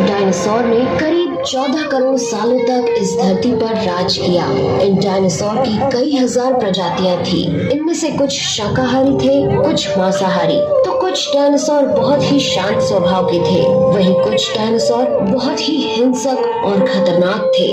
Dinosaur ने करीब 14 करोड़ सालों तक इस धरती पर राज किया। इन डायनासोर की कई हजार प्रजातियां थी। इनमें से कुछ शाकाहारी थे, कुछ मांसाहारी, तो कुछ डायनासोर बहुत ही शांत स्वभाव के थे। वहीं कुछ डायनासोर बहुत ही हिंसक और खतरनाक थे।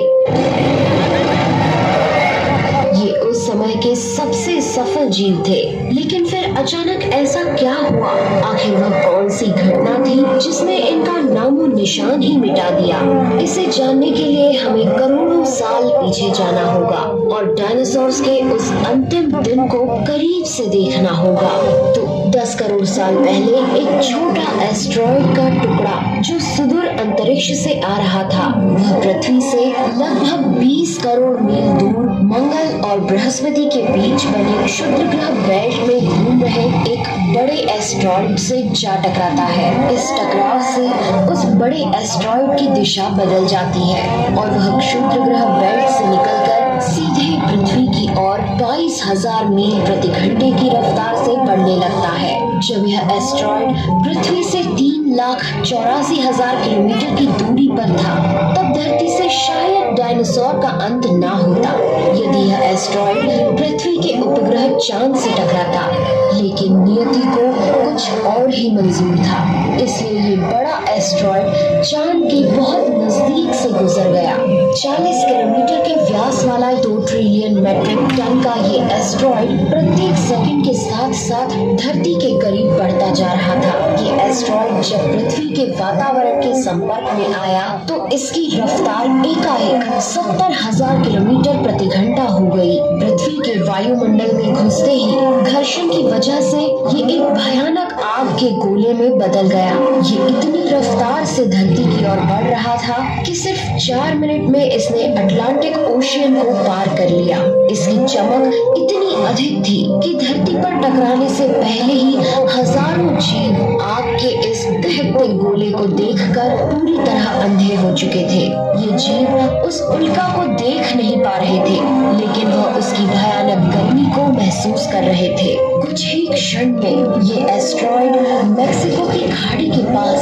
ये उस समय के सबसे सफल जीव थे। लेकिन फिर अचानक ऐसा क्या हुआ? आखिर वह कौन सी घटना थी जिसने इनका नामो निशान ही मिटा दिया? इसे जानने के लिए हमें करोड़ों साल पीछे जाना होगा और डायनासोर्स के उस अंतिम दिन को करीब से देखना होगा। तो 10 करोड़ साल पहले एक छोटा एस्टेरॉयड का टुकड़ा जो सुदूर अंतरिक्ष से आ रहा था, वह पृथ्वी से लगभग 20 करोड़ मील दूर मंगल और बृहस्पति के बीच बने क्षुद्र ग्रह बेल्ट में घूम रहे एक बड़े एस्टेरॉयड से जा टकराता है। इस टकराव से उस बड़े एस्टेरॉयड की दिशा बदल जाती है और वह क्षुद्र ग्रह बेल्ट से निकलकर सीधे पृथ्वी की ओर 22,000 मील प्रति घंटे की रफ्तार से बढ़ने लगता है। जब यह एस्टेरॉयड पृथ्वी से 3,84,000 किलोमीटर की दूरी पर था, तब धरती से शायद डायनासोर का अंत ना होता यदि यह एस्टेरॉयड पृथ्वी के उपग्रह चांद से टकराता। लेकिन नियति को कुछ और ही मंजूर था, इसलिए ये बड़ा एस्टेरॉयड चांद के बहुत नजदीक से गुजर गया। 40 किलोमीटर के व्यास वाला 2 ट्रिलियन मीट्रिक टन का ये एस्टेरॉयड प्रत्येक सेकंड के साथ साथ धरती के करीब बढ़ता जा रहा था। ये एस्टेरॉयड जब पृथ्वी के वातावरण के संपर्क में आया तो इसकी रफ्तार एकाएक 70,000 किलोमीटर प्रति घंटा हो गई। पृथ्वी के वायुमंडल में घुसते ही घर्षण की वजह से ये एक भयानक आग के गोले में बदल गया। ये इतनी रफ्तार से धरती की ओर बढ़ रहा था कि सिर्फ 4 मिनट में इसने अटलांटिक ओशियन को पार कर लिया। इसकी चमक इतनी अधिक थी कि धरती पर टकराने से पहले ही हजारों जीव आग के इस दहकते गोले को देखकर पूरी तरह अंधे हो चुके थे। ये जीव उस उल्का को देख नहीं पा रहे थे, लेकिन वह उसकी भयानक गर्मी को महसूस कर रहे थे। कुछ ही क्षण में ये एस्टेरॉयड मेक्सिको की खाड़ी के पास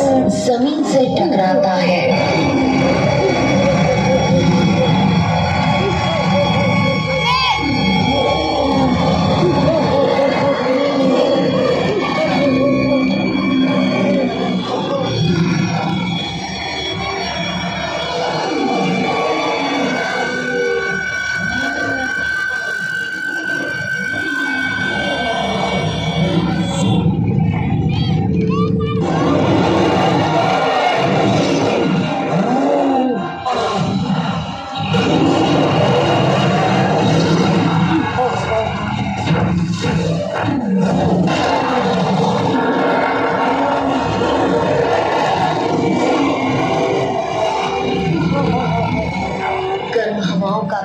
जमीन से टकराता है।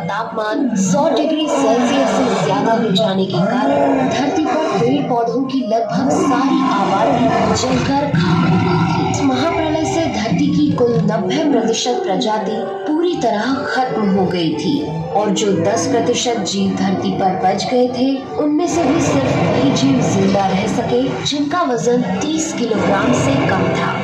तापमान 100 डिग्री सेल्सियस से ज्यादा हो जाने के कारण धरती पर पेड़ पौधों की लगभग सारी आबादी जलकर खाक हो गई थी। इस महाप्रलय से धरती की कुल 90% प्रजाति पूरी तरह खत्म हो गई थी और जो 10% जीव धरती पर बच गए थे, उनमें से भी सिर्फ वही जीव जिंदा रह सके जिनका वजन 30 किलोग्राम से कम था।